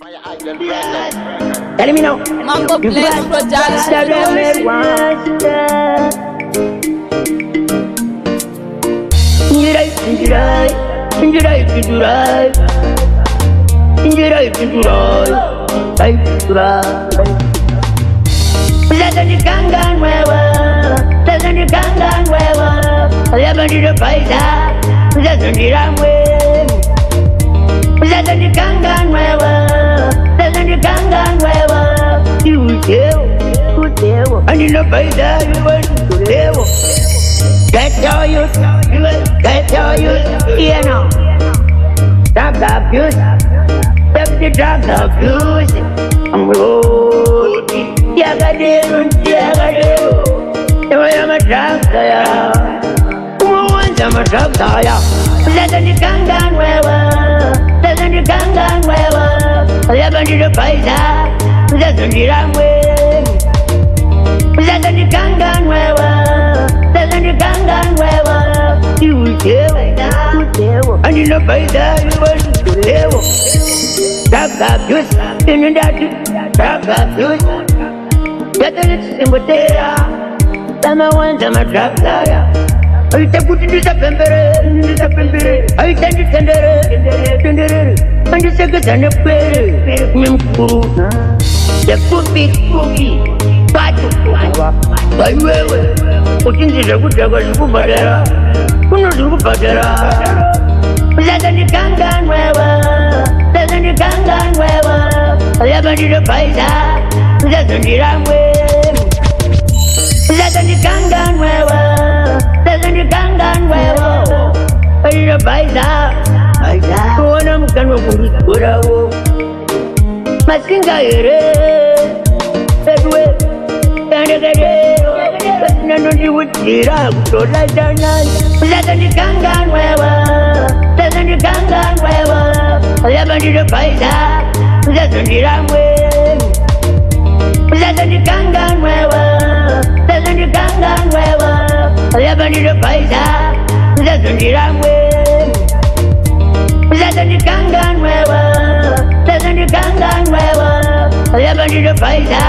Tell me now. Mango Blaze Production. Kanga mwewo, kanga mwewo, payapandino byza, kanga mwewo, kanga mwewo, mundiudzewo, andino byza, mundiudzewo. Ghetto youth, you know. Drug abuse, the drug abuse. I'm road, Ghetto. I'm a drug guy. Who wants I'm a drug guy? Kanga mwewo, kanga mwewo, payapandino byza, kanga mwewo, kanga mwewo, mundiudzewo, andino byza, mundiudzewo. Drug abuse, drug abuse. Ghetto litsimbotera, I'm a drug guy. I take good to disappear, I tend to tender, and the second and a prayer. The cookie, but by way, putting the good job to Badera, who knows who Badera? Kanga mwewo, kanga mwewo, payapandino byza, kanga mwewo, kanga mwewo, payapandino byza, kuona mukano kundikurawo, masinga ere, edwe, yandekedero, nanondiudzira kutola chanani. Kanga mwewo, kanga mwewo, payapandino byza, kanga mwewo, kanga mwewo, payapandino byza, kanga mwewo, kanga mwewo, payapandino byza,